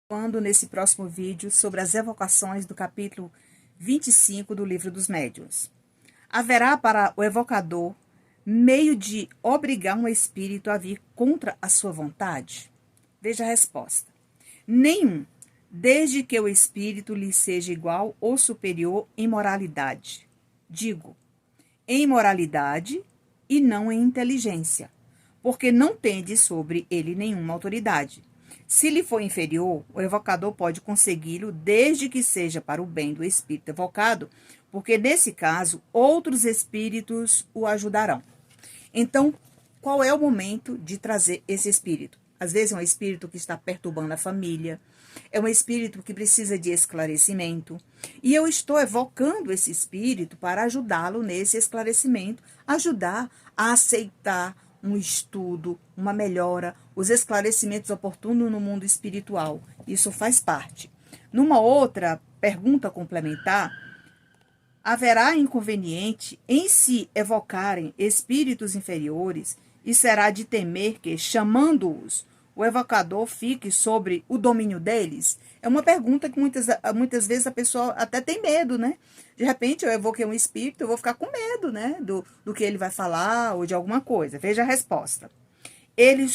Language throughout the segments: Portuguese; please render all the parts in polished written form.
Falando nesse próximo vídeo sobre as evocações do capítulo 25 do Livro dos Médiuns. Haverá para o evocador meio de obrigar um espírito a vir contra a sua vontade? Veja a resposta. Nenhum, desde que o espírito lhe seja igual ou superior em moralidade. Digo, em moralidade e não em inteligência, porque não tende sobre ele nenhuma autoridade. Se lhe for inferior, o evocador pode consegui-lo desde que seja para o bem do espírito evocado, porque nesse caso outros espíritos o ajudarão. Então, qual é o momento de trazer esse espírito? Às vezes é um espírito que está perturbando a família, é um espírito que precisa de esclarecimento, e eu estou evocando esse espírito para ajudá-lo nesse esclarecimento, ajudar a aceitar um estudo, uma melhora, os esclarecimentos oportunos no mundo espiritual. Isso faz parte. Numa outra pergunta complementar, haverá inconveniente em se evocarem espíritos inferiores e será de temer que, chamando-os, o evocador fique sobre o domínio deles? É uma pergunta que muitas vezes a pessoa até tem medo, né? De repente eu evoquei um espírito, eu vou ficar com medo, né? Do que ele vai falar ou de alguma coisa. Veja a resposta. Eles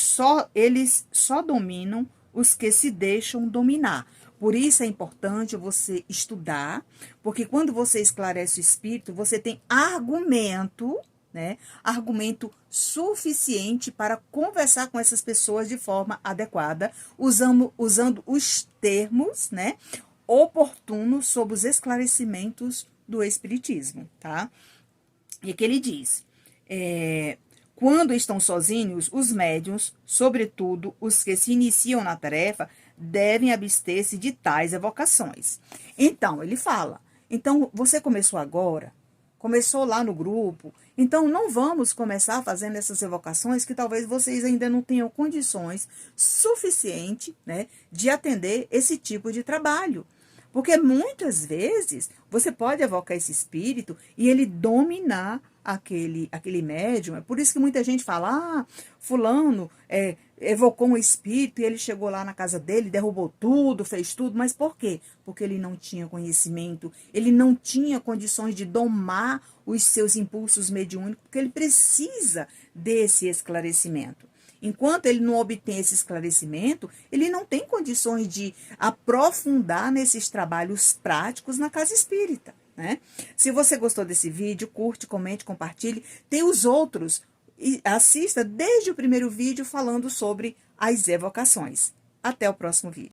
só dominam os que se deixam dominar. Por isso é importante você estudar, porque quando você esclarece o espírito, você tem argumento, né? Argumento suficiente para conversar com essas pessoas de forma adequada, usando os termos, né, oportunos sobre os esclarecimentos do espiritismo, tá? E que ele diz, quando estão sozinhos, os médiuns, sobretudo os que se iniciam na tarefa, devem abster-se de tais evocações. Então, ele fala, então você começou agora, começou lá no grupo, então não vamos começar fazendo essas evocações que talvez vocês ainda não tenham condições suficientes, né, de atender esse tipo de trabalho. Porque muitas vezes você pode evocar esse espírito e ele dominar aquele médium. É por isso que muita gente fala, fulano evocou um espírito e ele chegou lá na casa dele, derrubou tudo, fez tudo. Mas por quê? Porque ele não tinha conhecimento, ele não tinha condições de domar os seus impulsos mediúnicos, porque ele precisa desse esclarecimento. Enquanto ele não obtém esse esclarecimento, ele não tem condições de aprofundar nesses trabalhos práticos na casa espírita, né? Se você gostou desse vídeo, curte, comente, compartilhe. Tem os outros, e assista desde o primeiro vídeo falando sobre as evocações. Até o próximo vídeo.